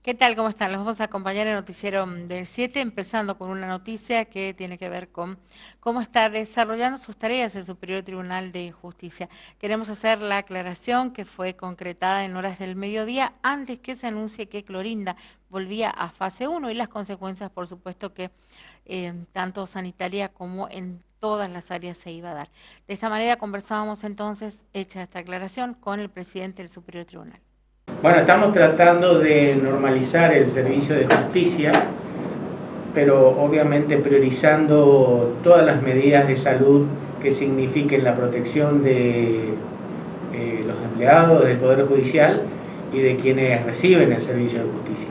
¿Qué tal? ¿Cómo están? Los vamos a acompañar en el Noticiero del 7, empezando con una noticia que tiene que ver con cómo está desarrollando sus tareas el Superior Tribunal de Justicia. Queremos hacer la aclaración que fue concretada en horas del mediodía antes que se anuncie que Clorinda volvía a fase 1 y las consecuencias, por supuesto, que tanto sanitaria como en todas las áreas se iba a dar. De esta manera conversábamos entonces, hecha esta aclaración, con el presidente del Superior Tribunal. Bueno, estamos tratando de normalizar el servicio de justicia, pero obviamente priorizando todas las medidas de salud que signifiquen la protección de los empleados del Poder Judicial y de quienes reciben el servicio de justicia.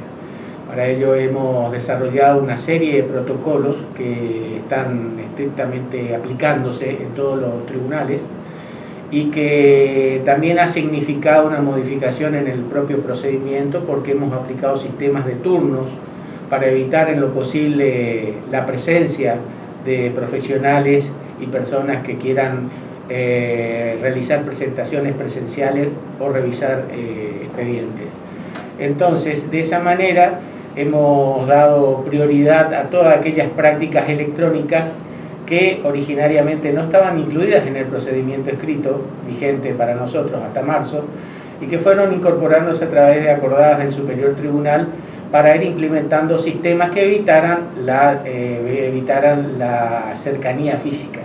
Para ello hemos desarrollado una serie de protocolos que están estrictamente aplicándose en todos los tribunales y que también ha significado una modificación en el propio procedimiento porque hemos aplicado sistemas de turnos para evitar en lo posible la presencia de profesionales y personas que quieran realizar presentaciones presenciales o revisar expedientes. Entonces, de esa manera hemos dado prioridad a todas aquellas prácticas electrónicas que originariamente no estaban incluidas en el procedimiento escrito vigente para nosotros hasta marzo y que fueron incorporándose a través de acordadas del Superior Tribunal para ir implementando sistemas que evitaran la cercanía física.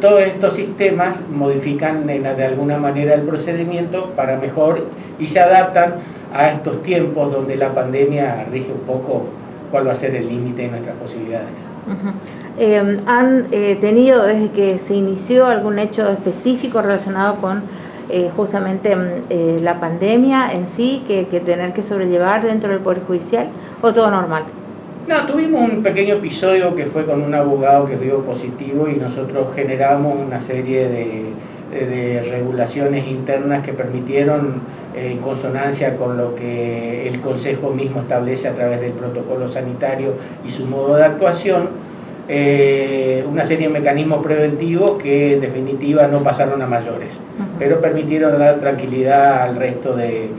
Todos estos sistemas modifican de alguna manera el procedimiento para mejor y se adaptan a estos tiempos donde la pandemia rige un poco cuál va a ser el límite de nuestras posibilidades. ¿Han tenido desde que se inició algún hecho específico relacionado con justamente la pandemia en sí que tener que sobrellevar dentro del Poder Judicial o todo normal? No, tuvimos un pequeño episodio que fue con un abogado que dio positivo y nosotros generamos una serie de regulaciones internas que permitieron, en consonancia con lo que el Consejo mismo establece a través del protocolo sanitario y su modo de actuación, una serie de mecanismos preventivos que en definitiva no pasaron a mayores, pero permitieron dar tranquilidad al resto de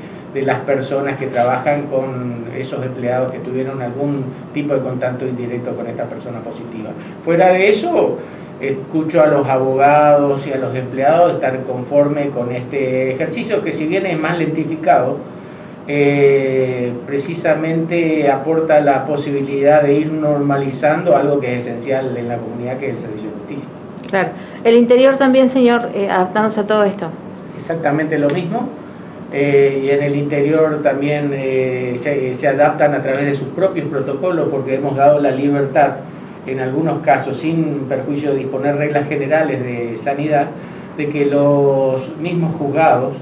las personas que trabajan con esos empleados que tuvieron algún tipo de contacto indirecto con esta persona positiva. Fuera de eso, escucho a los abogados y a los empleados estar conforme con este ejercicio que, si bien es más lentificado, precisamente aporta la posibilidad de ir normalizando algo que es esencial en la comunidad, que es el servicio de justicia. Claro. El interior también, señor, adaptándose a todo esto. Exactamente lo mismo. Y en el interior también se adaptan a través de sus propios protocolos, porque hemos dado la libertad, en algunos casos, sin perjuicio de disponer reglas generales de sanidad, de que los mismos juzgados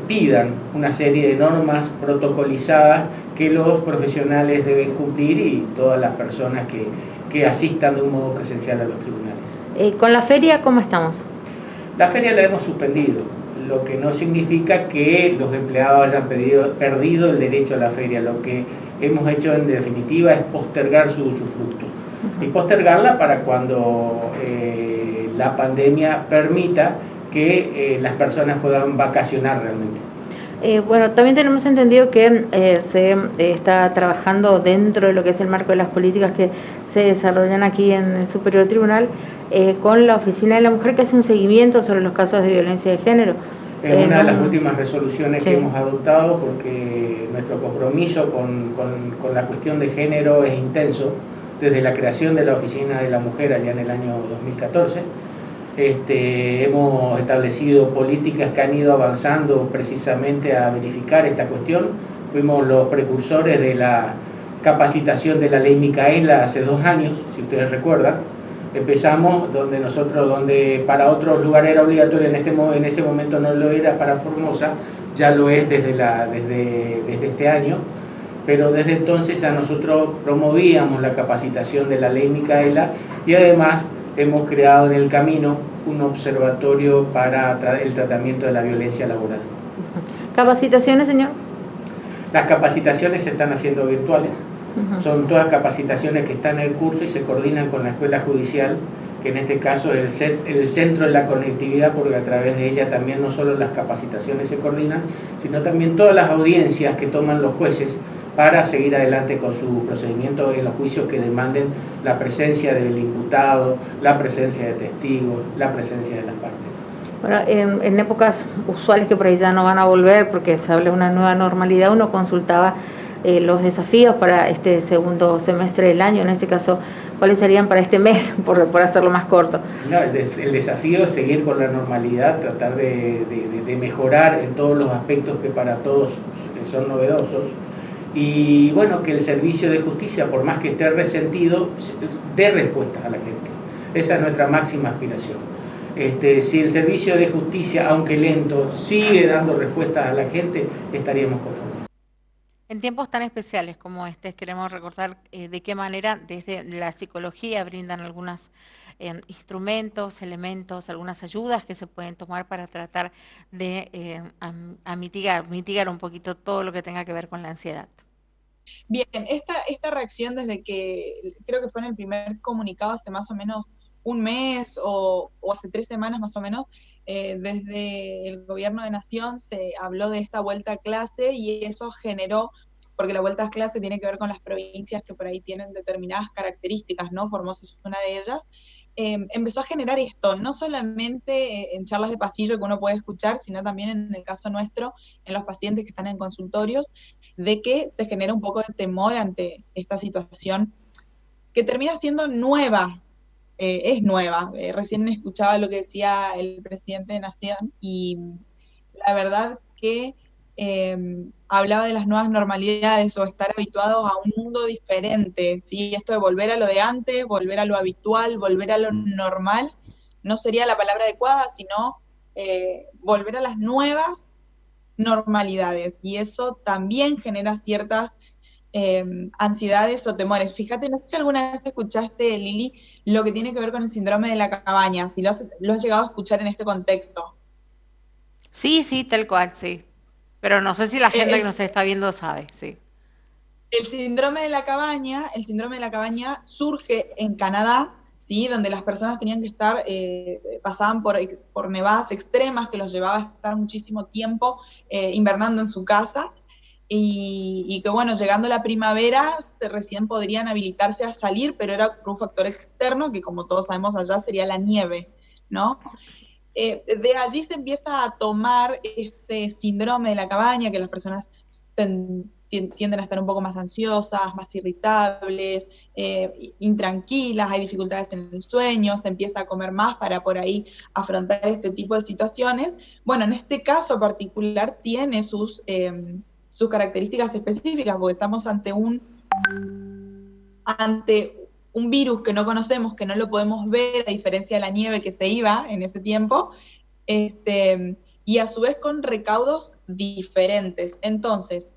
pidan una serie de normas protocolizadas que los profesionales deben cumplir y todas las personas que asistan de un modo presencial a los tribunales. ¿Con la feria cómo estamos? La feria la hemos suspendido, lo que no significa que los empleados hayan perdido el derecho a la feria. Lo que hemos hecho en definitiva es postergar su usufructo y postergarla para cuando la pandemia permita que las personas puedan vacacionar realmente. Bueno, también tenemos entendido que se está trabajando dentro de lo que es el marco de las políticas que se desarrollan aquí en el Superior Tribunal con la Oficina de la Mujer, que hace un seguimiento sobre los casos de violencia de género. Es una de las últimas resoluciones que hemos adoptado, porque nuestro compromiso con la cuestión de género es intenso desde la creación de la Oficina de la Mujer allá en el año 2014. Hemos establecido políticas que han ido avanzando precisamente a verificar esta cuestión. Fuimos los precursores de la capacitación de la ley Micaela hace 2 años, si ustedes recuerdan. Empezamos donde para otros lugares era obligatorio, en ese momento no lo era para Formosa, ya lo es desde este año, pero desde entonces ya nosotros promovíamos la capacitación de la ley Micaela, y además hemos creado en el camino un observatorio para el tratamiento de la violencia laboral. ¿Capacitaciones, señor? Las capacitaciones se están haciendo virtuales. Son todas capacitaciones que están en el curso y se coordinan con la Escuela Judicial, que en este caso es el centro de la conectividad, porque a través de ella también no solo las capacitaciones se coordinan, sino también todas las audiencias que toman los jueces para seguir adelante con su procedimiento en los juicios que demanden la presencia del imputado, la presencia de testigos, la presencia de las partes. Bueno, en épocas usuales que por ahí ya no van a volver porque se habla de una nueva normalidad, uno consultaba los desafíos para este segundo semestre del año, en este caso, ¿cuáles serían para este mes, por hacerlo más corto? No, el desafío es seguir con la normalidad, tratar de mejorar en todos los aspectos que para todos son novedosos, y bueno, que el servicio de justicia, por más que esté resentido, dé respuestas a la gente. Esa es nuestra máxima aspiración. Si el servicio de justicia, aunque lento, sigue dando respuestas a la gente, estaríamos conformes. En tiempos tan especiales como este, queremos recordar de qué manera desde la psicología brindan algunos instrumentos, elementos, algunas ayudas que se pueden tomar para tratar de mitigar un poquito todo lo que tenga que ver con la ansiedad. Bien, esta reacción desde que creo que fue en el primer comunicado hace más o menos un mes o hace 3 semanas más o menos, desde el gobierno de Nación se habló de esta vuelta a clase, y eso generó, porque la vuelta a clase tiene que ver con las provincias que por ahí tienen determinadas características, ¿no? Formosa es una de ellas. Empezó a generar esto, no solamente en charlas de pasillo que uno puede escuchar, sino también en el caso nuestro, en los pacientes que están en consultorios, de que se genera un poco de temor ante esta situación que termina siendo nueva. Es nueva. Recién escuchaba lo que decía el presidente de Nación, y la verdad que hablaba de las nuevas normalidades o estar habituados a un mundo diferente, ¿sí? Esto de volver a lo de antes, volver a lo habitual, volver a lo normal, no sería la palabra adecuada, sino volver a las nuevas normalidades, y eso también genera ciertas ansiedades o temores. Fíjate, no sé si alguna vez escuchaste, Lili, lo que tiene que ver con el síndrome de la cabaña, si lo has llegado a escuchar en este contexto. Sí, tal cual, sí. Pero no sé si la gente que nos está viendo sabe, sí. El síndrome de la cabaña surge en Canadá, ¿sí? Donde las personas tenían que estar, pasaban por nevadas extremas que los llevaba a estar muchísimo tiempo invernando en su casa, y que bueno, llegando la primavera recién podrían habilitarse a salir, pero era por un factor externo que, como todos sabemos allá, sería la nieve, ¿no? De allí se empieza a tomar este síndrome de la cabaña, que las personas tienden a estar un poco más ansiosas, más irritables, intranquilas, hay dificultades en el sueño, se empieza a comer más para por ahí afrontar este tipo de situaciones. Bueno, en este caso particular tiene sus características específicas, porque estamos ante un virus que no conocemos, que no lo podemos ver, a diferencia de la nieve que se iba en ese tiempo, y a su vez con recaudos diferentes. Entonces,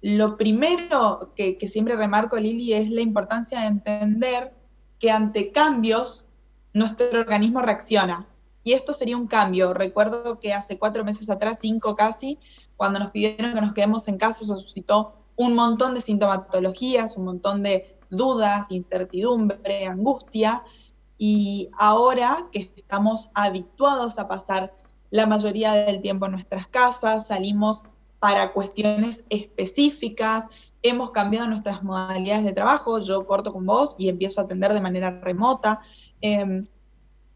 lo primero que siempre remarco, Lili, es la importancia de entender que ante cambios nuestro organismo reacciona. Y esto sería un cambio. Recuerdo que hace 4 meses atrás, 5 casi, cuando nos pidieron que nos quedemos en casa, eso suscitó un montón de sintomatologías, un montón de dudas, incertidumbre, angustia, y ahora que estamos habituados a pasar la mayoría del tiempo en nuestras casas, salimos para cuestiones específicas, hemos cambiado nuestras modalidades de trabajo, yo corto con vos y empiezo a atender de manera remota,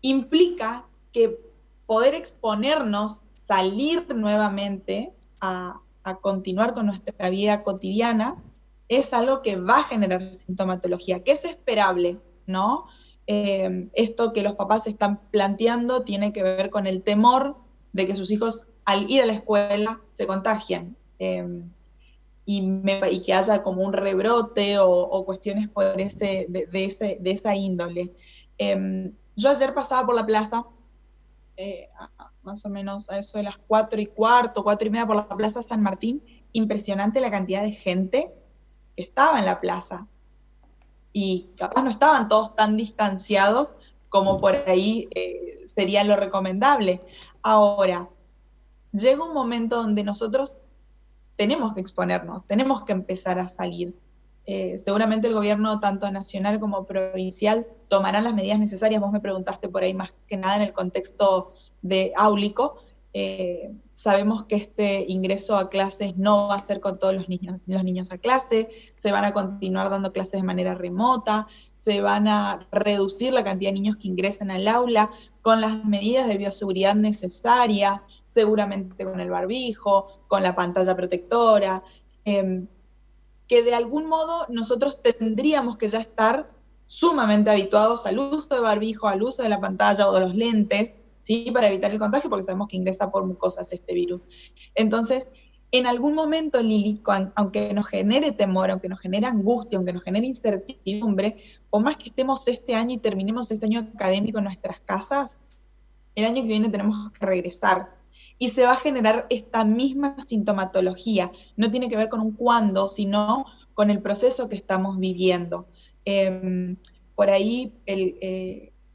implica que poder exponernos salir nuevamente a continuar con nuestra vida cotidiana, es algo que va a generar sintomatología, que es esperable, ¿no? Esto que los papás están planteando tiene que ver con el temor de que sus hijos al ir a la escuela se contagien. Y que haya como un rebrote o cuestiones por de esa índole. Yo ayer pasaba por la plaza, más o menos a eso de las 4:15, 4:30 por la Plaza San Martín, impresionante la cantidad de gente que estaba en la plaza. Y capaz no estaban todos tan distanciados como por ahí sería lo recomendable. Ahora, llega un momento donde nosotros tenemos que exponernos, tenemos que empezar a salir. Seguramente el gobierno, tanto nacional como provincial, tomarán las medidas necesarias. Vos me preguntaste por ahí más que nada en el contexto de áulico. Sabemos que este ingreso a clases no va a ser con todos los niños a clase, se van a continuar dando clases de manera remota, se van a reducir la cantidad de niños que ingresen al aula con las medidas de bioseguridad necesarias, seguramente con el barbijo, con la pantalla protectora, que de algún modo nosotros tendríamos que ya estar sumamente habituados al uso de barbijo, al uso de la pantalla o de los lentes, ¿sí? Para evitar el contagio, porque sabemos que ingresa por mucosas este virus. Entonces, en algún momento, Lili, aunque nos genere temor, aunque nos genere angustia, aunque nos genere incertidumbre, o más que estemos este año y terminemos este año académico en nuestras casas, el año que viene tenemos que regresar. Y se va a generar esta misma sintomatología. No tiene que ver con un cuándo, sino con el proceso que estamos viviendo. Por ahí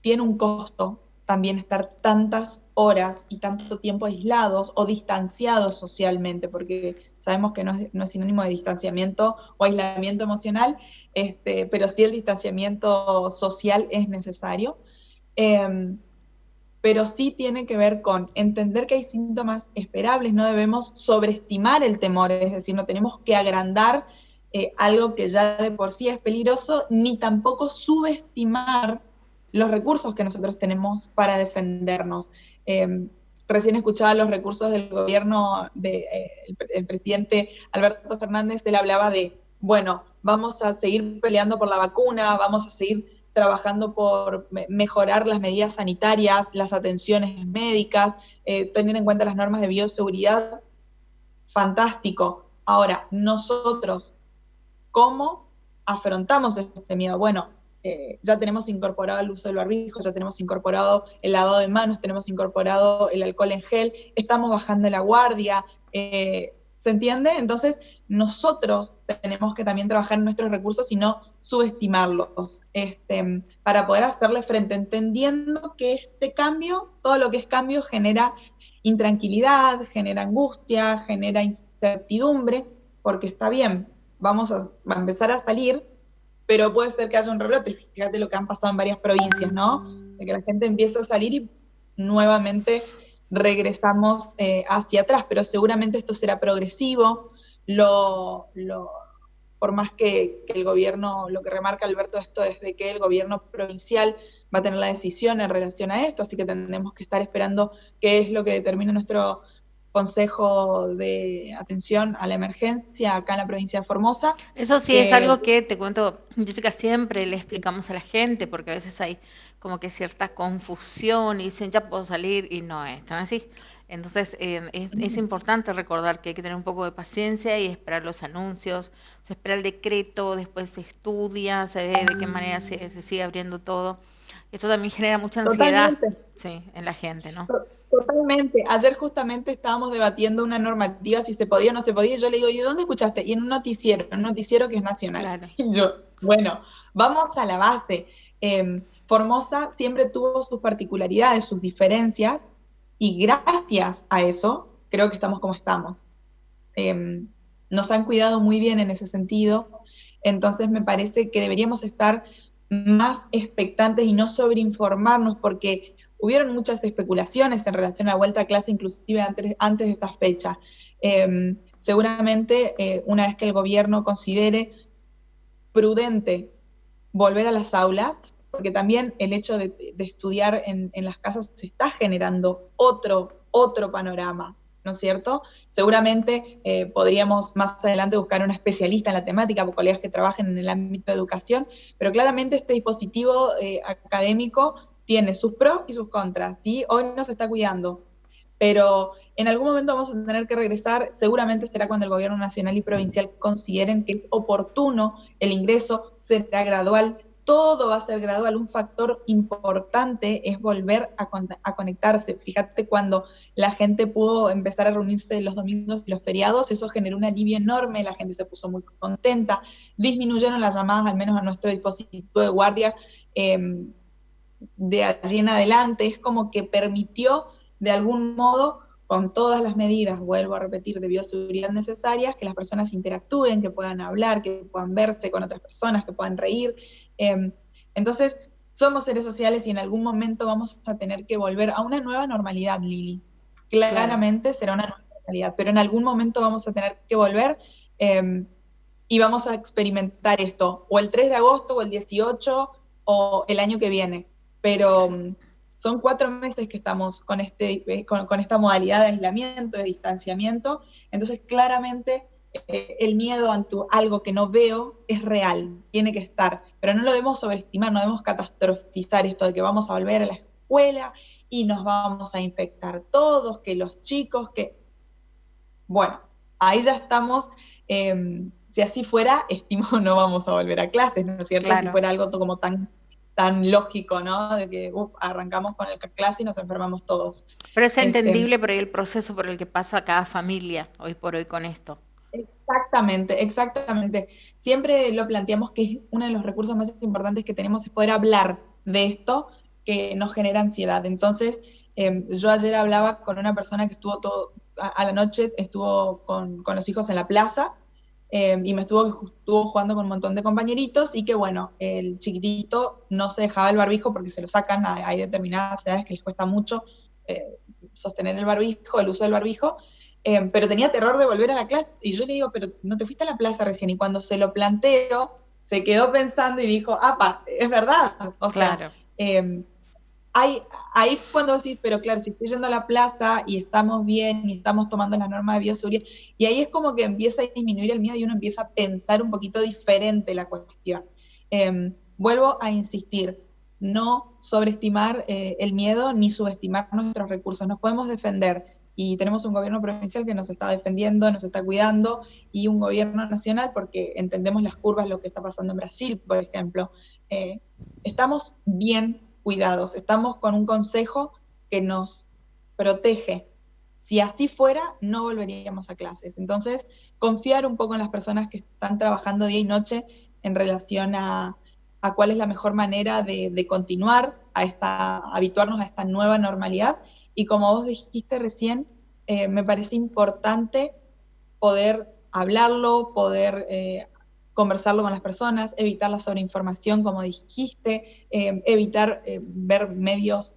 tiene un costo también estar tantas horas y tanto tiempo aislados o distanciados socialmente, porque sabemos que no es sinónimo de distanciamiento o aislamiento emocional, pero sí el distanciamiento social es necesario. Pero sí tiene que ver con entender que hay síntomas esperables, no debemos sobreestimar el temor, es decir, no tenemos que agrandar algo que ya de por sí es peligroso, ni tampoco subestimar los recursos que nosotros tenemos para defendernos. Recién escuchaba los recursos del gobierno del presidente Alberto Fernández, él hablaba de, bueno, vamos a seguir peleando por la vacuna, vamos a seguir trabajando por mejorar las medidas sanitarias, las atenciones médicas, teniendo en cuenta las normas de bioseguridad. Fantástico. Ahora, nosotros, ¿cómo afrontamos este miedo? Bueno, ya tenemos incorporado el uso del barbijo, ya tenemos incorporado el lavado de manos, tenemos incorporado el alcohol en gel, estamos bajando la guardia, ¿se entiende? Entonces, nosotros tenemos que también trabajar en nuestros recursos y no subestimarlos, para poder hacerle frente, entendiendo que este cambio, todo lo que es cambio, genera intranquilidad, genera angustia, genera incertidumbre, porque está bien, vamos a empezar a salir, pero puede ser que haya un rebrote. Fíjate lo que han pasado en varias provincias, ¿no? De que la gente empieza a salir y nuevamente regresamos hacia atrás, pero seguramente esto será progresivo. Por más que el gobierno, lo que remarca Alberto esto es de que el gobierno provincial va a tener la decisión en relación a esto, así que tendremos que estar esperando qué es lo que determina nuestro Consejo de Atención a la Emergencia acá en la provincia de Formosa. Eso sí es algo que te cuento, Jessica, siempre le explicamos a la gente, porque a veces hay como que cierta confusión y dicen ya puedo salir y no es tan así. Entonces es importante recordar que hay que tener un poco de paciencia y esperar los anuncios, se espera el decreto, después se estudia, se ve de qué manera se sigue abriendo todo. Esto también genera mucha ansiedad, sí, en la gente, ¿no? Totalmente. Ayer justamente estábamos debatiendo una normativa, si se podía o no se podía, y yo le digo, ¿y de dónde escuchaste? Y en un noticiero que es nacional. Claro. Y yo, bueno, vamos a la base. Formosa siempre tuvo sus particularidades, sus diferencias, y gracias a eso creo que estamos como estamos. Nos han cuidado muy bien en ese sentido, entonces me parece que deberíamos estar más expectantes y no sobreinformarnos, porque hubieron muchas especulaciones en relación a la vuelta a clase, inclusive antes de esta fecha. Seguramente, una vez que el gobierno considere prudente volver a las aulas, porque también el hecho de estudiar en las casas se está generando otro otro panorama, ¿no es cierto? Seguramente podríamos más adelante buscar una especialista en la temática, colegas que trabajen en el ámbito de educación, pero claramente este dispositivo académico tiene sus pros y sus contras, ¿sí? Hoy no se está cuidando, pero en algún momento vamos a tener que regresar, seguramente será cuando el gobierno nacional y provincial consideren que es oportuno el ingreso, será gradual, todo va a ser gradual. Un factor importante es volver a conectarse. Fíjate, cuando la gente pudo empezar a reunirse los domingos y los feriados, eso generó un alivio enorme, la gente se puso muy contenta, disminuyeron las llamadas, al menos a nuestro dispositivo de guardia, de allí en adelante. Es como que permitió, de algún modo, con todas las medidas, vuelvo a repetir, de bioseguridad necesarias, que las personas interactúen, que puedan hablar, que puedan verse con otras personas, que puedan reír. Entonces, somos seres sociales y en algún momento vamos a tener que volver a una nueva normalidad, Lili. Claramente será una nueva normalidad, pero en algún momento vamos a tener que volver y vamos a experimentar esto, o el 3 de agosto, o el 18, o el año que viene. Pero son 4 meses que estamos con esta modalidad de aislamiento, de distanciamiento. Entonces, claramente, el miedo ante algo que no veo es real, tiene que estar, pero no lo debemos sobreestimar, no debemos catastrofizar esto de que vamos a volver a la escuela y nos vamos a infectar todos, que los chicos, que... Bueno, ahí ya estamos... si así fuera, estimo no vamos a volver a clases, ¿no es cierto? Claro. Si fuera algo como tan lógico, ¿no? De que arrancamos con la clase y nos enfermamos todos. Pero es entendible por el proceso por el que pasa cada familia hoy por hoy con esto. Exactamente, exactamente. Siempre lo planteamos que es uno de los recursos más importantes que tenemos, es poder hablar de esto que nos genera ansiedad. Entonces, yo ayer hablaba con una persona que estuvo a la noche, estuvo con los hijos en la plaza, y me estuvo jugando con un montón de compañeritos, y que bueno, el chiquitito no se dejaba el barbijo porque se lo sacan, hay determinadas edades que les cuesta mucho sostener el barbijo, el uso del barbijo, pero tenía terror de volver a la clase, y yo le digo, pero no te fuiste a la plaza recién, y cuando se lo planteo, se quedó pensando y dijo, apa, es verdad, o sea, ahí cuando decís, pero claro, si estoy yendo a la plaza y estamos bien y estamos tomando las normas de bioseguridad, y ahí es como que empieza a disminuir el miedo y uno empieza a pensar un poquito diferente la cuestión. Vuelvo a insistir, no sobreestimar el miedo ni subestimar nuestros recursos. Nos podemos defender y tenemos un gobierno provincial que nos está defendiendo, nos está cuidando, y un gobierno nacional porque entendemos las curvas, lo que está pasando en Brasil, por ejemplo. Estamos bien cuidados, estamos con un consejo que nos protege. Si así fuera, no volveríamos a clases. Entonces, confiar un poco en las personas que están trabajando día y noche en relación a cuál es la mejor manera de continuar, habituarnos a esta nueva normalidad. Y como vos dijiste recién, me parece importante poder hablarlo, poder conversarlo con las personas, evitar la sobreinformación, como dijiste, evitar ver medios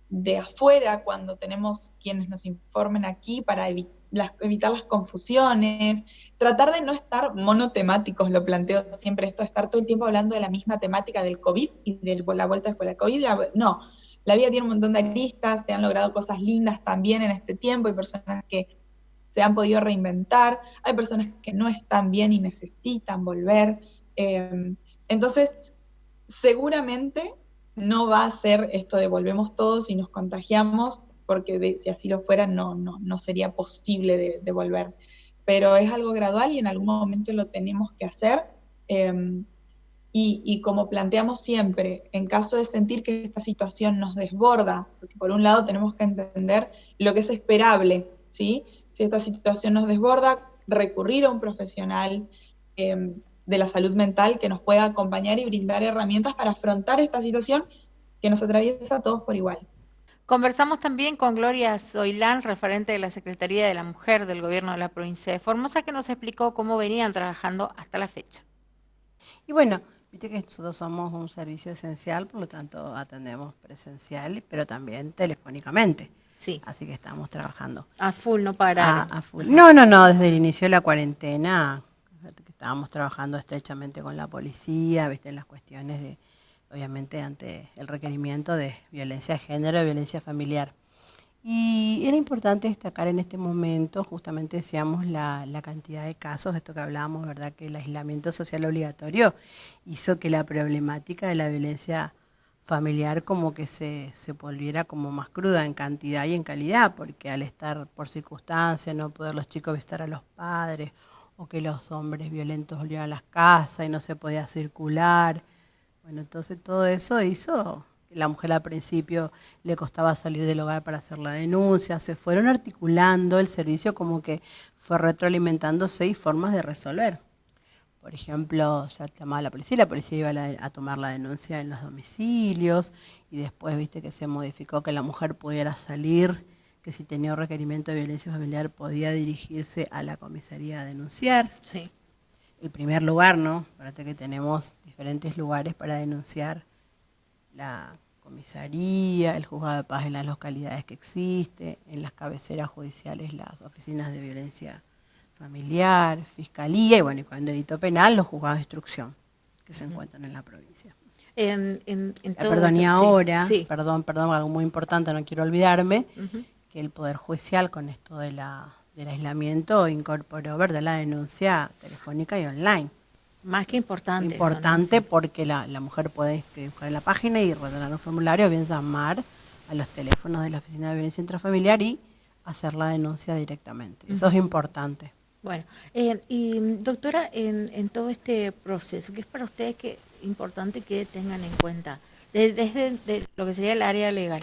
de afuera cuando tenemos quienes nos informen aquí, para evitar las confusiones, tratar de no estar monotemáticos, lo planteo siempre, esto de estar todo el tiempo hablando de la misma temática del COVID y de la vuelta después del COVID. No, la vida tiene un montón de aristas, se han logrado cosas lindas también en este tiempo, hay personas que se han podido reinventar, hay personas que no están bien y necesitan volver. Entonces, seguramente no va a ser esto de volvemos todos y nos contagiamos, porque si así lo fuera no sería posible de volver. Pero es algo gradual y en algún momento lo tenemos que hacer. Y como planteamos siempre, en caso de sentir que esta situación nos desborda, porque por un lado tenemos que entender lo que es esperable, ¿sí? Si esta situación nos desborda, recurrir a un profesional de la salud mental que nos pueda acompañar y brindar herramientas para afrontar esta situación que nos atraviesa a todos por igual. Conversamos también con Gloria Zoilán, referente de la Secretaría de la Mujer del Gobierno de la Provincia de Formosa, que nos explicó cómo venían trabajando hasta la fecha. Y bueno, viste que nosotros somos un servicio esencial, por lo tanto atendemos presencial, pero también telefónicamente. Sí. Así que estamos trabajando. A full, no para. A full. No, desde el inicio de la cuarentena estábamos trabajando estrechamente con la policía, viste, en las cuestiones de, obviamente, ante el requerimiento de violencia de género, de violencia familiar. Y era importante destacar en este momento, justamente decíamos la cantidad de casos, esto que hablábamos, ¿verdad? Que el aislamiento social obligatorio hizo que la problemática de la violencia familiar como que se volviera como más cruda en cantidad y en calidad, porque al estar por circunstancias, no poder los chicos visitar a los padres, o que los hombres violentos volvieran a las casas y no se podía circular. Bueno, entonces todo eso hizo que la mujer al principio le costaba salir del hogar para hacer la denuncia, se fueron articulando el servicio como que fue retroalimentando 6 formas de resolver. Por ejemplo, ya llamaba a la policía iba a tomar la denuncia en los domicilios y después viste que se modificó que la mujer pudiera salir, que si tenía un requerimiento de violencia familiar podía dirigirse a la comisaría a denunciar. Sí. El primer lugar, ¿no? Fíjate que tenemos diferentes lugares para denunciar, la comisaría, el juzgado de paz en las localidades que existe, en las cabeceras judiciales las oficinas de violencia familiar, fiscalía y bueno, y cuando delito penal los juzgados de instrucción que se encuentran en la provincia. Todo Perdón, y esto, ahora, sí. perdón, algo muy importante, no quiero olvidarme, que el Poder Judicial con esto del aislamiento incorporó, ¿verdad?, la denuncia telefónica y online. Más que importante. Importante eso, ¿no? porque la mujer puede buscar en la página y rellenar un formulario, o bien llamar a los teléfonos de la Oficina de Violencia Intrafamiliar y hacer la denuncia directamente. Eso es importante. Bueno, y doctora, en todo este proceso, ¿qué es para ustedes importante que tengan en cuenta desde lo que sería el área legal?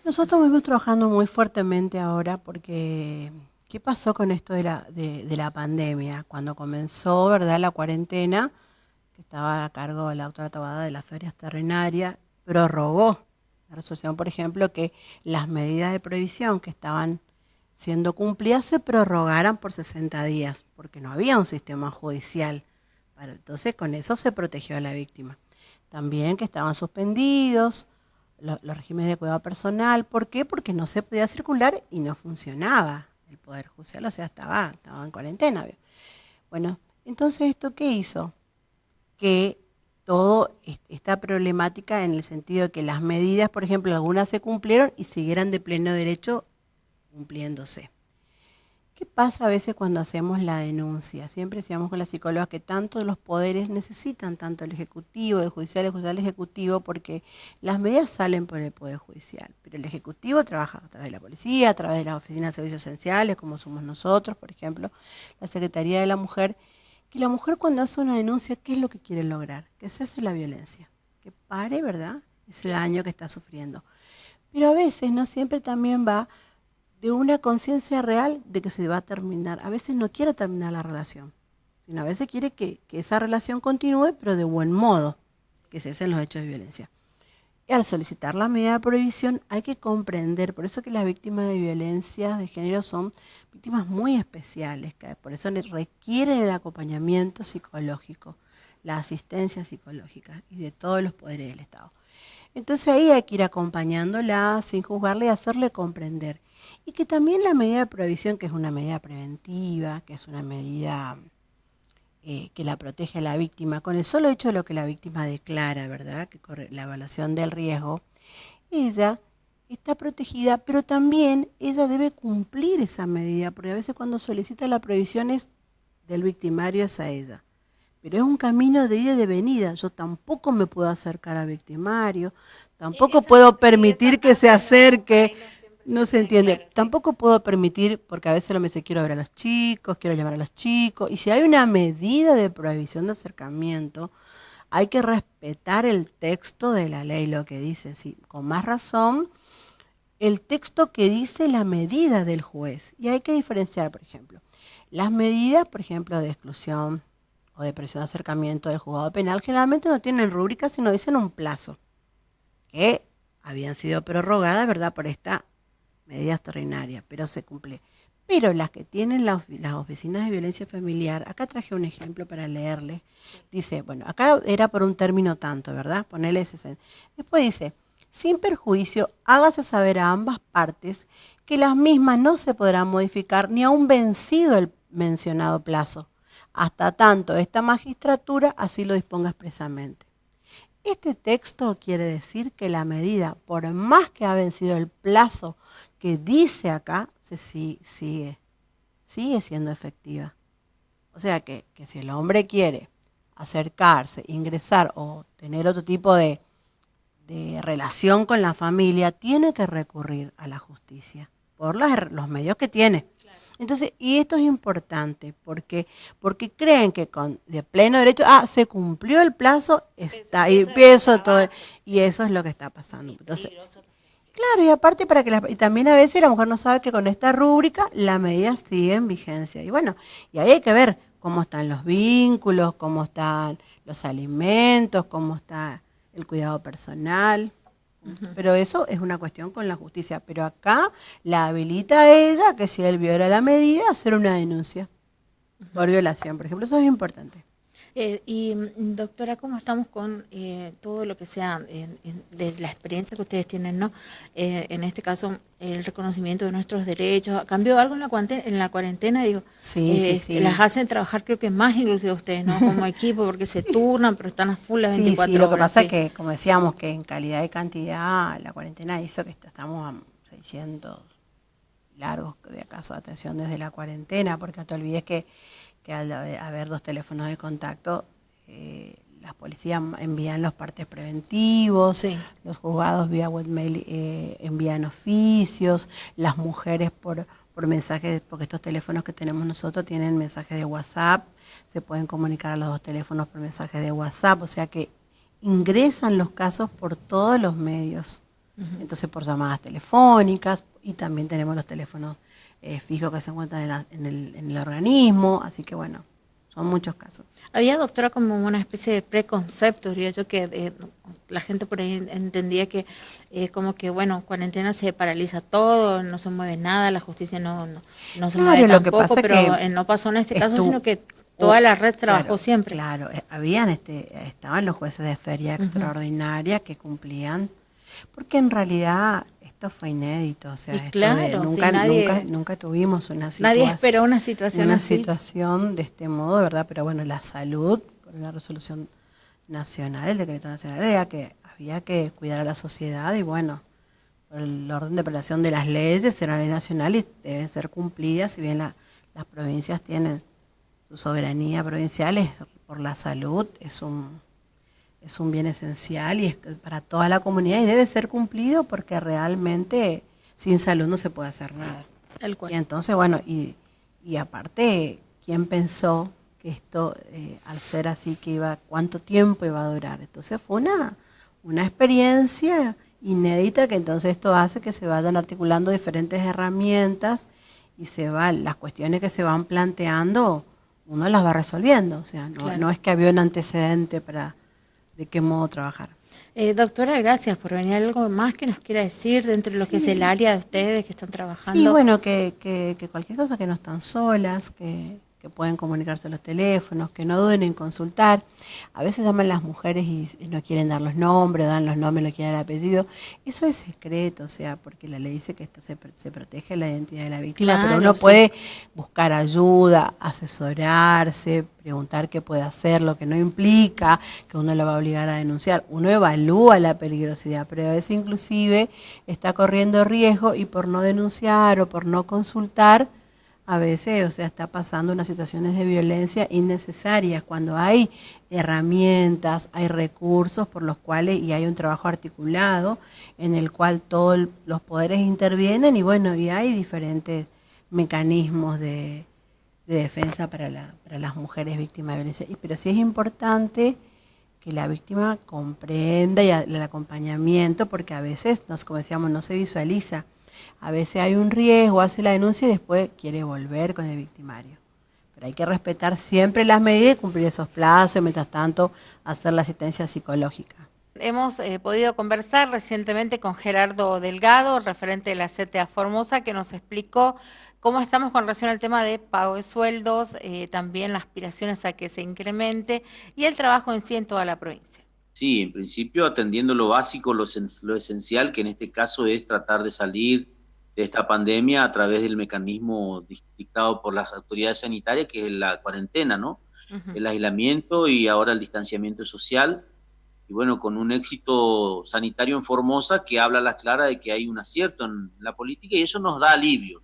Nosotros estamos trabajando muy fuertemente ahora porque ¿qué pasó con esto de la pandemia? Cuando comenzó, ¿verdad?, la cuarentena, que estaba a cargo de la doctora Tabada de las ferias terrenarias, prorrogó la resolución, por ejemplo, que las medidas de prohibición que estaban siendo cumplidas se prorrogaran por 60 días, porque no había un sistema judicial. Entonces, con eso se protegió a la víctima. También que estaban suspendidos los regímenes de cuidado personal. ¿Por qué? Porque no se podía circular y no funcionaba el Poder Judicial, o sea, estaba en cuarentena. Bueno, entonces, ¿esto qué hizo? Que toda esta problemática en el sentido de que las medidas, por ejemplo, algunas se cumplieron y siguieran de pleno derecho cumpliéndose. ¿Qué pasa a veces cuando hacemos la denuncia? Siempre decíamos con las psicólogas que tanto los poderes necesitan, tanto el Ejecutivo, el Judicial, el Ejecutivo, porque las medidas salen por el Poder Judicial, pero el Ejecutivo trabaja a través de la policía, a través de las oficinas de servicios esenciales, como somos nosotros, por ejemplo, la Secretaría de la Mujer, que la mujer cuando hace una denuncia, ¿qué es lo que quiere lograr? Que cese la violencia, que pare, ¿verdad?, ese daño que está sufriendo. Pero a veces no siempre también va de una conciencia real de que se va a terminar. A veces no quiere terminar la relación, sino a veces quiere que esa relación continúe, pero de buen modo, que cesen los hechos de violencia. Y al solicitar la medida de prohibición hay que comprender, por eso que las víctimas de violencia de género son víctimas muy especiales, que por eso requieren el acompañamiento psicológico, la asistencia psicológica y de todos los poderes del Estado. Entonces ahí hay que ir acompañándola sin juzgarle y hacerle comprender. Y que también la medida de prohibición, que es una medida preventiva, que es una medida que la protege a la víctima, con el solo hecho de lo que la víctima declara, ¿verdad?, que corre la evaluación del riesgo, ella está protegida, pero también ella debe cumplir esa medida, porque a veces cuando solicita la prohibición es del victimario es a ella. Pero es un camino de ida y de venida. Yo tampoco me puedo acercar al victimario, tampoco puedo permitir que se acerque. No se entiende. Tampoco puedo permitir, porque a veces me dice, quiero ver a los chicos, quiero llamar a los chicos. Y si hay una medida de prohibición de acercamiento, hay que respetar el texto de la ley, lo que dice, sí, con más razón, el texto que dice la medida del juez. Y hay que diferenciar, por ejemplo, las medidas, por ejemplo, de exclusión o de presión de acercamiento del juzgado penal, generalmente no tienen rúbrica, sino dicen un plazo, que habían sido prorrogadas, ¿verdad?, por esta medida extraordinaria, pero se cumple. Pero las que tienen las oficinas de violencia familiar, acá traje un ejemplo para leerles, dice, bueno, acá era por un término tanto, ¿verdad?, ponele 60. Después dice, sin perjuicio, hágase saber a ambas partes que las mismas no se podrán modificar ni aun vencido el mencionado plazo, hasta tanto esta magistratura así lo disponga expresamente. Este texto quiere decir que la medida, por más que ha vencido el plazo que dice acá, sigue siendo efectiva. O sea que si el hombre quiere acercarse, ingresar o tener otro tipo de relación con la familia, tiene que recurrir a la justicia por los medios que tiene. Entonces, y esto es importante porque creen que de pleno derecho, se cumplió el plazo, está y empiezo todo, y eso es lo que está pasando. Entonces, claro, y aparte y también a veces la mujer no sabe que con esta rúbrica la medida sigue en vigencia. Y bueno, y ahí hay que ver cómo están los vínculos, cómo están los alimentos, cómo está el cuidado personal. Pero eso es una cuestión con la justicia. Pero acá la habilita a ella que si él viola la medida, hacer una denuncia por violación, por ejemplo. Eso es importante. Doctora, ¿cómo estamos con todo lo que sea de la experiencia que ustedes tienen, ¿no? En este caso, el reconocimiento de nuestros derechos. ¿Cambió algo en la cuarentena? Digo, sí. las hacen trabajar, creo que más inclusive ustedes, ¿no? Como equipo, porque se turnan, pero están a full las 24 horas. Lo que pasa es que, como decíamos, que en calidad y cantidad, la cuarentena hizo que estamos a 600 largos de casos de atención desde la cuarentena, porque no te olvides que al haber 2 teléfonos de contacto, las policías envían los partes preventivos, los juzgados vía webmail envían oficios, las mujeres por mensajes, porque estos teléfonos que tenemos nosotros tienen mensajes de WhatsApp, se pueden comunicar a los 2 teléfonos por mensajes de WhatsApp, o sea que ingresan los casos por todos los medios, entonces por llamadas telefónicas, y también tenemos los teléfonos fijos que se encuentran en el organismo, así que bueno, son muchos casos. Había, doctora, como una especie de preconcepto, diría yo, que la gente por ahí entendía que como que, bueno, cuarentena se paraliza todo, no se mueve nada, la justicia no se mueve tampoco, pero no pasó en este caso, sino que toda la red trabajó siempre. Claro, estaban los jueces de feria extraordinaria que cumplían, porque en realidad esto fue inédito, o sea, nunca tuvimos una situación. Nadie esperó una situación así. Situación de este modo, ¿verdad? Pero bueno, la salud, por una resolución nacional, el decreto nacional, era que había que cuidar a la sociedad y bueno, por el orden de operación de las leyes, era ley nacional y deben ser cumplidas, si bien las provincias tienen su soberanía provincial, por la salud, es un bien esencial y es para toda la comunidad y debe ser cumplido porque realmente sin salud no se puede hacer nada. Tal cual. Y entonces, bueno, y aparte, ¿quién pensó que esto, al ser así, cuánto tiempo iba a durar? Entonces fue una experiencia inédita que entonces esto hace que se vayan articulando diferentes herramientas y las cuestiones que se van planteando, uno las va resolviendo. O sea, no es que había un antecedente de qué modo trabajar. Doctora, gracias por venir. ¿Algo más que nos quiera decir dentro de lo que es el área de ustedes que están trabajando? Sí, bueno, que cualquier cosa, que no están solas, que pueden comunicarse a los teléfonos, que no duden en consultar. A veces llaman las mujeres y no quieren dar los nombres, dan los nombres, no quieren el apellido. Eso es secreto, o sea, porque la ley dice que esto se protege la identidad de la víctima, pero uno puede buscar ayuda, asesorarse, preguntar qué puede hacer, lo que no implica que uno lo va a obligar a denunciar. Uno evalúa la peligrosidad, pero a veces inclusive está corriendo riesgo y por no denunciar o por no consultar, a veces, o sea, está pasando unas situaciones de violencia innecesarias cuando hay herramientas, hay recursos por los cuales, y hay un trabajo articulado en el cual todos los poderes intervienen y bueno, y hay diferentes mecanismos de defensa para las mujeres víctimas de violencia. Pero sí es importante que la víctima comprenda y el acompañamiento, porque a veces, como decíamos, no se visualiza. A veces hay un riesgo, hace la denuncia y después quiere volver con el victimario. Pero hay que respetar siempre las medidas y cumplir esos plazos, mientras tanto hacer la asistencia psicológica. Hemos podido conversar recientemente con Gerardo Delgado, referente de la CTA Formosa, que nos explicó cómo estamos con relación al tema de pago de sueldos, también las aspiraciones a que se incremente y el trabajo en sí en toda la provincia. Sí, en principio atendiendo lo básico, lo esencial, que en este caso es tratar de salir de esta pandemia a través del mecanismo dictado por las autoridades sanitarias, que es la cuarentena, ¿no? El aislamiento y ahora el distanciamiento social. y bueno, con un éxito sanitario en Formosa que habla a las claras de que hay un acierto en la política y eso nos da alivio.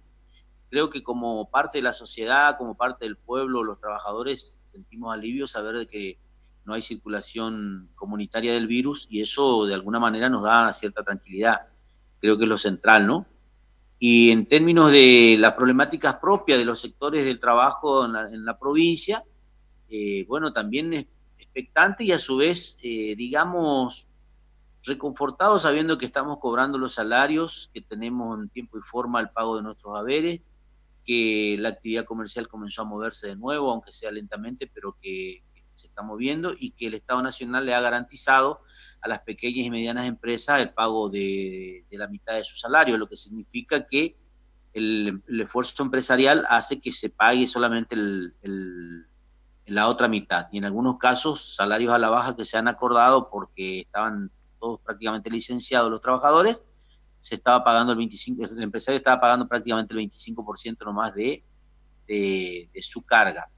Creo que como parte de la sociedad, como parte del pueblo, los trabajadores sentimos alivio saber de que no hay circulación comunitaria del virus y eso de alguna manera nos da cierta tranquilidad. Creo que es lo central, ¿no? Y en términos de las problemáticas propias de los sectores del trabajo en la provincia, bueno, también es expectante y a su vez, digamos, reconfortado sabiendo que estamos cobrando los salarios, que tenemos en tiempo y forma el pago de nuestros haberes, que la actividad comercial comenzó a moverse de nuevo, aunque sea lentamente, pero que se está moviendo y que el Estado Nacional le ha garantizado a las pequeñas y medianas empresas el pago de la mitad de su salario, lo que significa que el esfuerzo empresarial hace que se pague solamente la otra mitad. Y en algunos casos, salarios a la baja que se han acordado porque estaban todos prácticamente licenciados los trabajadores, se estaba pagando el empresario estaba pagando prácticamente el 25% nomás de su carga,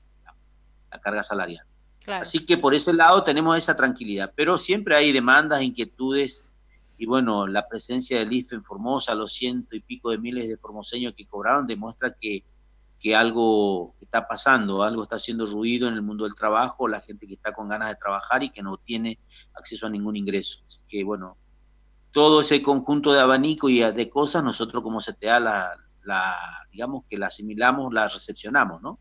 la carga salarial. Claro. Así que por ese lado tenemos esa tranquilidad, pero siempre hay demandas, inquietudes, y bueno, la presencia del IFE en Formosa, los 100 y pico de miles de formoseños que cobraron, demuestra que algo está pasando, algo está haciendo ruido en el mundo del trabajo, la gente que está con ganas de trabajar y que no tiene acceso a ningún ingreso. Así que bueno, todo ese conjunto de abanico y de cosas, nosotros como CTA digamos que la asimilamos, la recepcionamos, ¿no?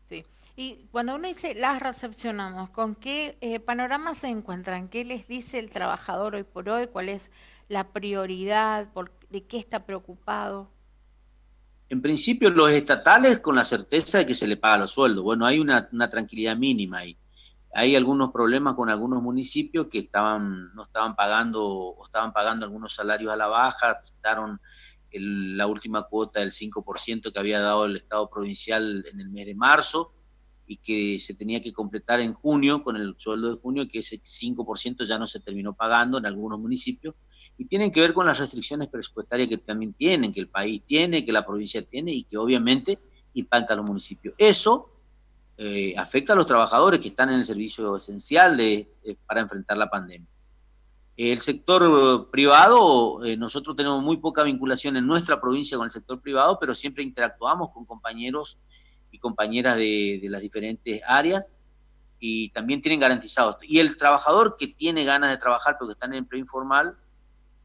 Sí. Y cuando uno dice las recepcionamos, ¿con qué panorama se encuentran? ¿Qué les dice el trabajador hoy por hoy? ¿Cuál es la prioridad? ¿De qué está preocupado? En principio, los estatales con la certeza de que se le paga los sueldos. Bueno, hay una tranquilidad mínima ahí. Hay algunos problemas con algunos municipios que no estaban pagando o estaban pagando algunos salarios a la baja, quitaron la última cuota del 5% que había dado el Estado provincial en el mes de marzo y que se tenía que completar en junio con el sueldo de junio, que ese 5% ya no se terminó pagando en algunos municipios, y tienen que ver con las restricciones presupuestarias que también tienen, que el país tiene, que la provincia tiene y que obviamente impacta a los municipios. Eso afecta a los trabajadores que están en el servicio esencial para enfrentar la pandemia. El sector privado, nosotros tenemos muy poca vinculación en nuestra provincia con el sector privado, pero siempre interactuamos con compañeros y compañeras de las diferentes áreas y también tienen garantizados. Y el trabajador que tiene ganas de trabajar pero que está en el empleo informal,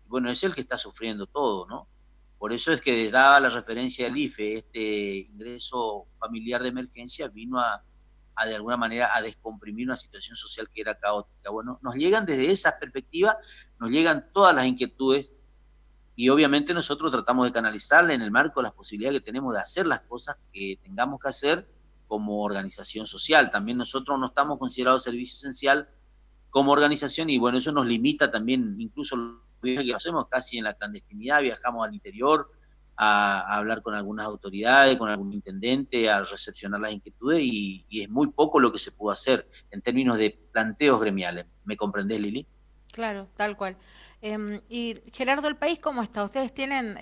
bueno, es el que está sufriendo todo, ¿no? Por eso es que dada la referencia del IFE, este ingreso familiar de emergencia vino a de alguna manera a descomprimir una situación social que era caótica. Bueno, nos llegan desde esa perspectiva, nos llegan todas las inquietudes y obviamente nosotros tratamos de canalizarla en el marco de las posibilidades que tenemos de hacer las cosas que tengamos que hacer como organización social. También nosotros no estamos considerados servicio esencial como organización y bueno, eso nos limita también, incluso los viajes que hacemos casi en la clandestinidad, viajamos al interior a hablar con algunas autoridades, con algún intendente, a recepcionar las inquietudes y es muy poco lo que se pudo hacer en términos de planteos gremiales. ¿Me comprendés, Lili? Claro, tal cual. Y Gerardo, ¿el país cómo está? Ustedes tienen,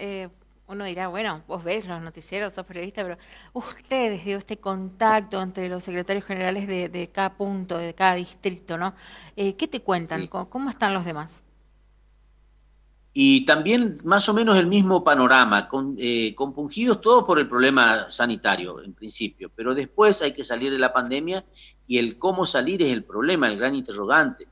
uno dirá, bueno, vos ves los noticieros, sos periodista, pero ustedes, digo, este contacto entre los secretarios generales de cada punto, de cada distrito, ¿no? ¿Qué te cuentan? Sí. ¿Cómo están los demás? Y también más o menos el mismo panorama, compungidos todos por el problema sanitario en principio, pero después hay que salir de la pandemia y el cómo salir es el problema, el gran interrogante.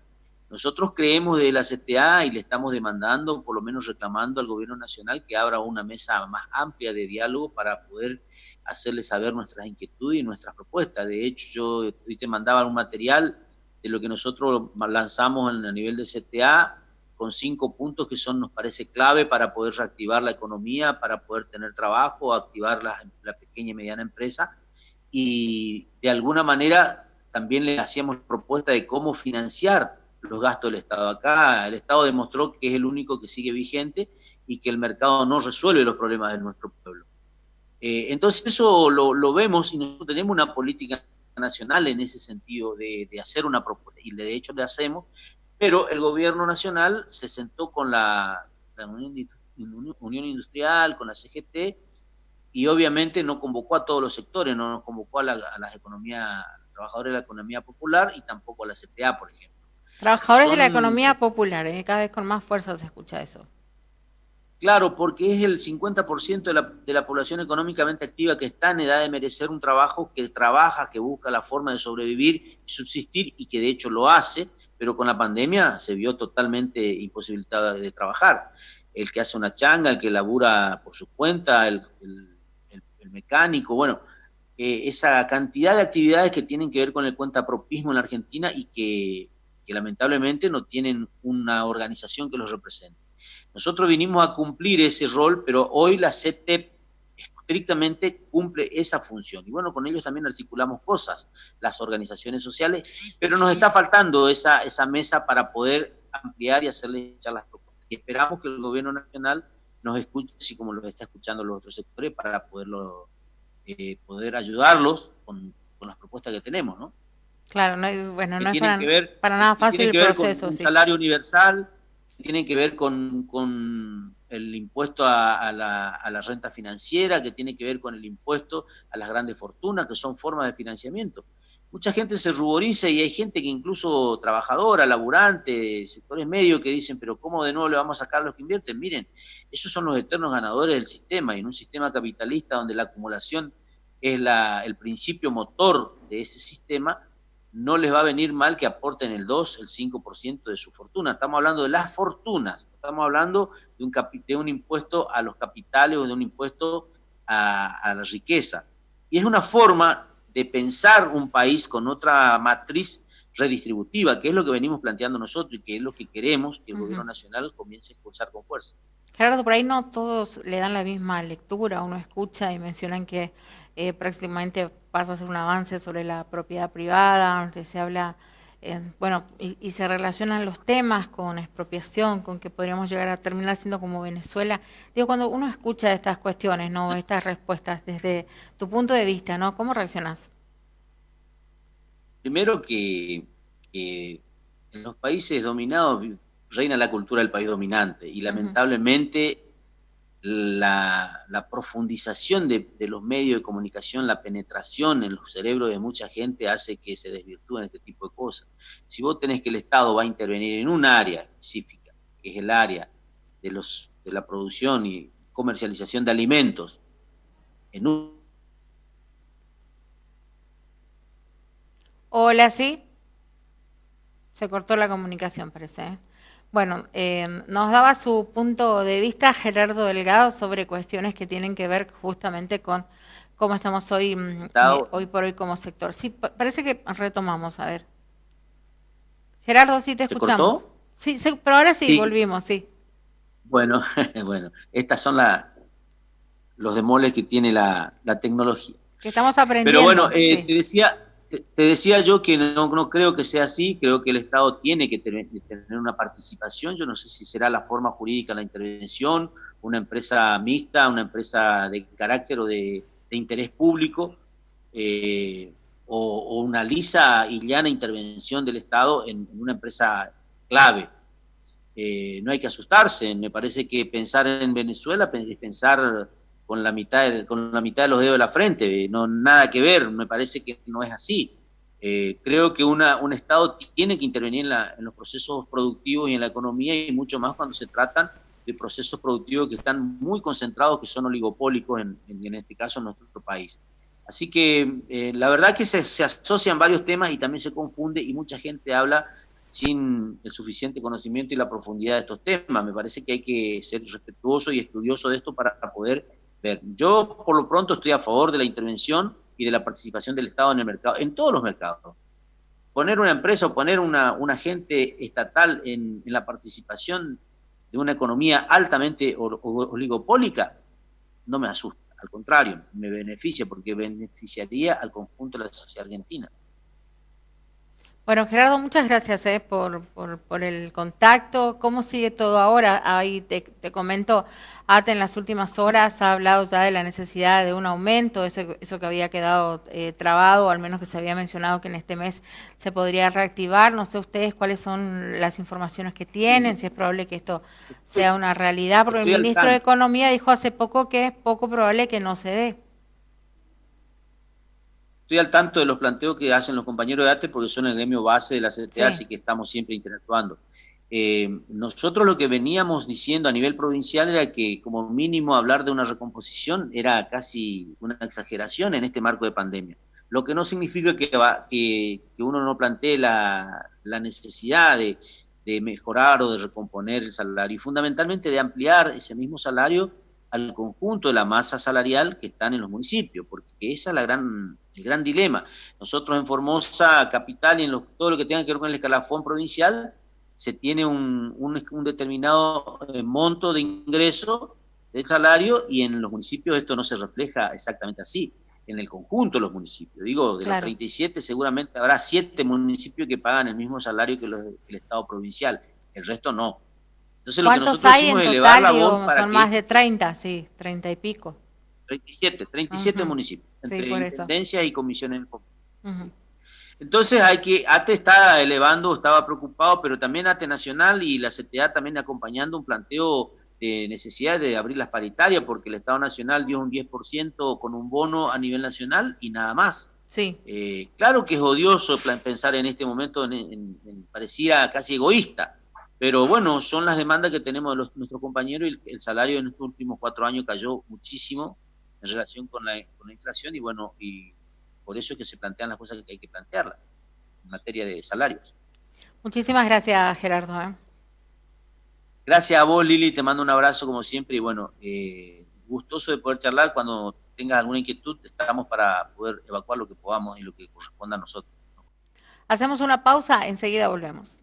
Nosotros creemos de la CTA y le estamos demandando, por lo menos reclamando al gobierno nacional que abra una mesa más amplia de diálogo para poder hacerle saber nuestras inquietudes y nuestras propuestas. De hecho, yo hoy te mandaba un material de lo que nosotros lanzamos a nivel de CTA, con 5 puntos que nos parece clave para poder reactivar la economía, para poder tener trabajo, activar la pequeña y mediana empresa, y de alguna manera también le hacíamos propuesta de cómo financiar los gastos del Estado. Acá el Estado demostró que es el único que sigue vigente y que el mercado no resuelve los problemas de nuestro pueblo. Entonces eso lo vemos y nosotros tenemos una política nacional en ese sentido de hacer una propuesta, y de hecho le hacemos, pero el gobierno nacional se sentó con la Unión Industrial, con la CGT, y obviamente no convocó a todos los sectores, no nos convocó a las economías, trabajadores de la economía popular y tampoco a la CTA, por ejemplo. Trabajadores de la Son, economía popular, cada vez con más fuerza se escucha eso. claro, porque es el 50% de la población económicamente activa que está en edad de merecer un trabajo, que trabaja, que busca la forma de sobrevivir y subsistir, y que de hecho lo hace, pero con la pandemia se vio totalmente imposibilitada de trabajar. El que hace una changa, el que labura por su cuenta, el mecánico, bueno, esa cantidad de actividades que tienen que ver con el cuentapropismo en la Argentina y que lamentablemente no tienen una organización que los represente. Nosotros vinimos a cumplir ese rol, pero hoy la CETEP estrictamente cumple esa función. Y bueno, con ellos también articulamos cosas, las organizaciones sociales, pero nos está faltando esa mesa para poder ampliar y hacerles echar las propuestas. Y esperamos que el gobierno nacional nos escuche, así como los está escuchando los otros sectores, para poder ayudarlos con las propuestas que tenemos, ¿no? Claro, no, bueno, Que no es tienen que ver, para nada que fácil tienen el que ver con proceso, un sí. salario universal, tienen que ver con el impuesto a la renta financiera, que tiene que ver con el impuesto a las grandes fortunas, que son formas de financiamiento. Mucha gente se ruboriza y hay gente que incluso trabajadora, laburante, sectores medios, que dicen, pero ¿cómo de nuevo le vamos a sacar a los que invierten? Miren, esos son los eternos ganadores del sistema, y en un sistema capitalista donde la acumulación es el principio motor de ese sistema, no les va a venir mal que aporten el 2, el 5% de su fortuna. Estamos hablando de las fortunas, estamos hablando de un impuesto a los capitales o de un impuesto a la riqueza. Y es una forma de pensar un país con otra matriz redistributiva, que es lo que venimos planteando nosotros y que es lo que queremos que el gobierno nacional comience a impulsar con fuerza. Gerardo, por ahí no todos le dan la misma lectura, uno escucha y mencionan que prácticamente pasa a ser un avance sobre la propiedad privada, donde se habla, bueno, y se relacionan los temas con expropiación, con que podríamos llegar a terminar siendo como Venezuela. Digo, cuando uno escucha estas cuestiones, ¿no? Estas respuestas desde tu punto de vista, ¿no? ¿Cómo reaccionás? Primero que en los países dominados reina la cultura del país dominante, y lamentablemente la profundización de los medios de comunicación, la penetración en los cerebros de mucha gente hace que se desvirtúen este tipo de cosas. Si vos tenés que el Estado va a intervenir en un área específica, que es el área de la producción y comercialización de alimentos, en un... Hola, ¿sí? Se cortó la comunicación, parece, ¿eh? Bueno, nos daba su punto de vista Gerardo Delgado sobre cuestiones que tienen que ver justamente con cómo estamos hoy, hoy por hoy como sector. Sí, parece que retomamos, a ver. Gerardo, sí te ¿Se escuchamos. cortó? Sí, pero ahora sí, Sí. volvimos, sí. Bueno, bueno, estas son los demoles que tiene la tecnología. Que estamos aprendiendo. Pero bueno, sí. te decía yo que no creo que sea así, creo que el Estado tiene que tener una participación. Yo no sé si será la forma jurídica la intervención, una empresa mixta, una empresa de carácter o de interés público, o una lisa y llana intervención del Estado en una empresa clave. No hay que asustarse, me parece que pensar en Venezuela es pensar con la mitad de los dedos de la frente, no nada que ver, me parece que no es así. Creo que un Estado tiene que intervenir en los procesos productivos y en la economía, y mucho más cuando se tratan de procesos productivos que están muy concentrados, que son oligopólicos en este caso en nuestro país. Así que la verdad que se asocian varios temas y también se confunde, y mucha gente habla sin el suficiente conocimiento y la profundidad de estos temas. Me parece que hay que ser respetuoso y estudioso de esto para poder ver. Yo, por lo pronto, estoy a favor de la intervención y de la participación del Estado en el mercado, en todos los mercados. Poner una empresa o poner un agente estatal en la participación de una economía altamente oligopólica no me asusta, al contrario, me beneficia, porque beneficiaría al conjunto de la sociedad argentina. Bueno, Gerardo, muchas gracias por el contacto. ¿Cómo sigue todo ahora? Ahí te comento, ATE en las últimas horas ha hablado ya de la necesidad de un aumento, eso que había quedado trabado, o al menos que se había mencionado que en este mes se podría reactivar. No sé ustedes cuáles son las informaciones que tienen, si es probable que esto sea una realidad, porque el ministro de Economía dijo hace poco que es poco probable que no se dé. estoy al tanto de los planteos que hacen los compañeros de ATE porque son el gremio base de la CTA, Sí. así que estamos siempre interactuando. Nosotros lo que veníamos diciendo a nivel provincial era que como mínimo hablar de una recomposición era casi una exageración en este marco de pandemia. Lo que no significa que uno no plantee la necesidad de mejorar o de recomponer el salario y fundamentalmente de ampliar ese mismo salario al conjunto de la masa salarial que están en los municipios, porque esa es el gran dilema. Nosotros en Formosa, capital y en todo lo que tenga que ver con el escalafón provincial, se tiene un determinado monto de ingreso del salario y en los municipios esto no se refleja exactamente así, en el conjunto de los municipios. Digo, de los 37 seguramente habrá 7 municipios que pagan el mismo salario que el Estado provincial, el resto no. Entonces lo que nosotros hicimos es elevar la voz para son que... más de 30, sí, 30 y pico. 37 municipios, entre por eso. intendencias y comisiones. Sí. Entonces ATE está elevando, estaba preocupado, pero también ATE Nacional y la CTA también acompañando un planteo de necesidad de abrir las paritarias, porque el Estado Nacional dio un 10% con un bono a nivel nacional y nada más. Sí. Claro que es odioso pensar en este momento, parecía casi egoísta, pero bueno, son las demandas que tenemos de nuestros compañeros y el salario en estos últimos 4 años cayó muchísimo en relación con la inflación y bueno, y por eso es que se plantean las cosas que hay que plantearlas en materia de salarios. Muchísimas gracias, Gerardo. Gracias a vos, Lili, te mando un abrazo como siempre y bueno, gustoso de poder charlar. Cuando tengas alguna inquietud, estamos para poder evacuar lo que podamos y lo que corresponda a nosotros. Hacemos una pausa, enseguida volvemos.